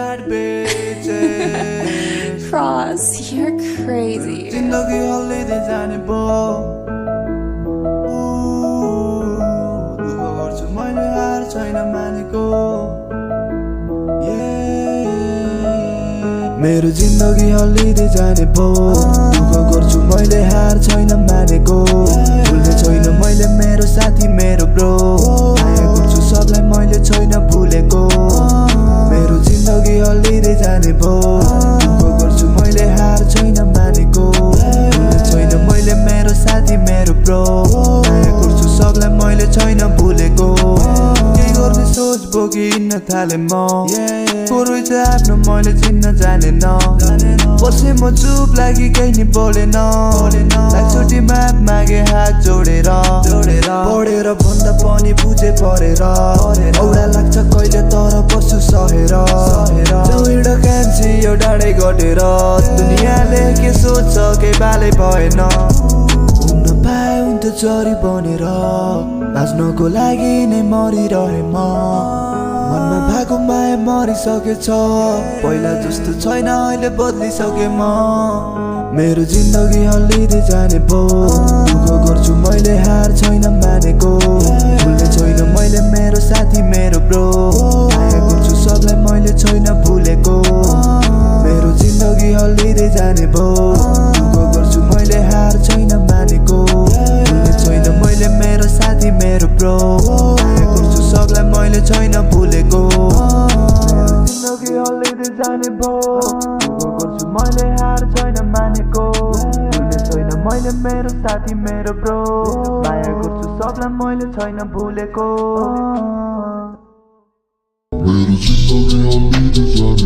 heart bitches. Cross, you're crazy. जिन्दगी हल्लिँदै जाने भो दुःख गर्छु मैले हार छैन मानेको मेरो जिन्दगी हल्लिँदै जाने भो दुःख गर्छु मैले हार छैन मानेको भुल्ने छैन मैले मेरो साथी मेरो ब्रो माया गर्छु सबलाई मैले छैन भुलेको मेरो जिन्दगी हल्लिँदै जाने भो दुःख गर्छु मैले हार छैन मानेको भुल्ने छैन मैले मेरो साथी मेरो ब्रो माया गर्छु सबलाई मैले छैन भुलेको के गर्ने सोच बोकिन थाले म कोरै चाहिँ आफ्नो मैले चिन्न जानेन बसे म चुप लागि केही नि बोलेन एकचोटि माफ मागे हात जोडेर पढेर भन्दा पनि बुझे परेर औडा लाग्छ कहिले तर बस्छु सहेर एउटा कान्छी यो डाँडै घटेर दुनियाँले के सोच्छ केही बालै भएन हुन पाए हुन्थ्यो चरी बनेर बाँच्नको लागि नै मरिरहे म मनमा भएको माया मरिसकेछ पहिला जस्तो छैन अहिले बदलिसके म मेरो जिन्दगी हल्लिँदै जाने भो दुःख गर्छु मैले हार छैन मानेको भुल्ने छैन मैले मेरो साथी मेरो ब्रो माया गर्छु सबलाई मैले छैन भुलेको मेरो जिन्दगी हल्लिँदै जाने भो दुःख गर्छु मैले हार छैन मानेको भुल्ने छैन मैले मेरो साथी मेरो ब्रो माया गर्छु सबलाई मैले छैन भुलेको जिन्दगी हल्लिँदै जाने भो दुःख गर्छु मैले हार छैन मानेको भुल्ने छैन मैले मेरो साथी मेरो ब्रो माया गर्छु सबलाई मैले छैन भुलेको मेरो जिन्दगी हल्लिँदै जाने